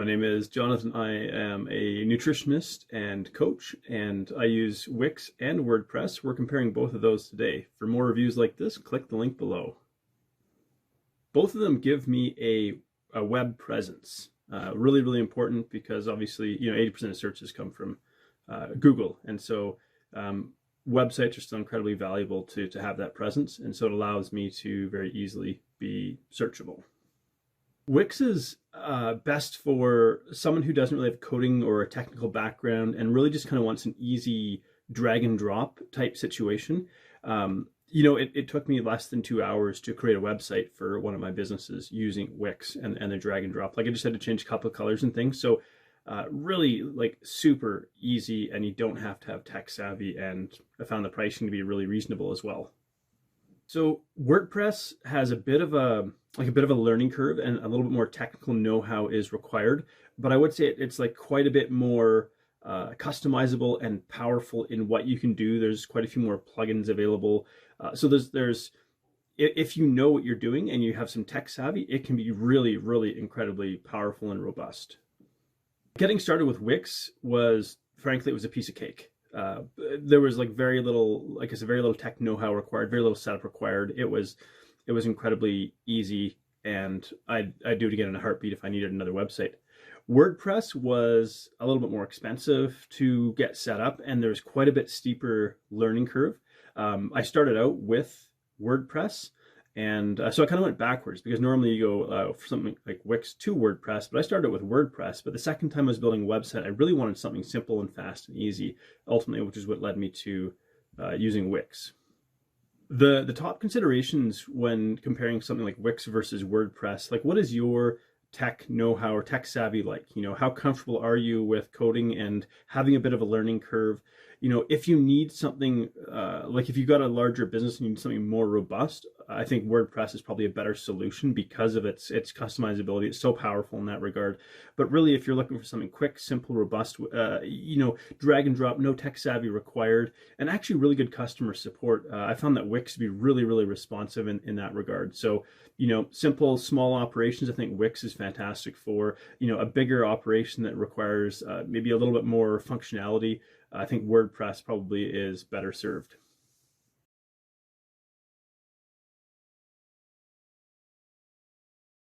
name is Jonathan. I am a nutritionist and coach, and I use Wix and WordPress. We're comparing both of those today. For more reviews like this, click the link below. Both of them give me a web presence. Really, really important because obviously, 80% of searches come from Google. And so websites are still incredibly valuable to have that presence. And so it allows me to very easily be searchable. Wix is best for someone who doesn't really have coding or a technical background and really just kind of wants an easy drag and drop type situation. It took me less than 2 hours to create a website for one of my businesses using Wix and the drag and drop. Like I just had to change a couple of colors and things. So really like super easy, and you don't have to have tech savvy, and I found the pricing to be really reasonable as well. So WordPress has a bit of a learning curve, and a little bit more technical know-how is required, but I would say it's like quite a bit more customizable and powerful in what you can do. There's quite a few more plugins available. So there's if you know what you're doing and you have some tech savvy, it can be really, really incredibly powerful and robust. Getting started with Wix was, frankly, it was a piece of cake. There was very little tech know-how required, very little setup required. It was incredibly easy, and I'd do it again in a heartbeat if I needed another website. WordPress was a little bit more expensive to get set up, and there's quite a bit steeper learning curve. I started out with WordPress, and so I kind of went backwards, because normally you go for something like Wix to WordPress, but I started with WordPress. But the second time I was building a website, I really wanted something simple and fast and easy, ultimately, which is what led me to using Wix. The top considerations when comparing something like Wix versus WordPress, like what is your tech know-how or tech savvy like? How comfortable are you with coding and having a bit of a learning curve? If you need something, like if you've got a larger business and you need something more robust, I think WordPress is probably a better solution because of its customizability. It's so powerful in that regard. But really, if you're looking for something quick, simple, robust, drag and drop, no tech savvy required, and actually really good customer support, I found that Wix to be really, really responsive in that regard. So, simple, small operations, I think Wix is fantastic for. A bigger operation that requires maybe a little bit more functionality, I think WordPress probably is better served.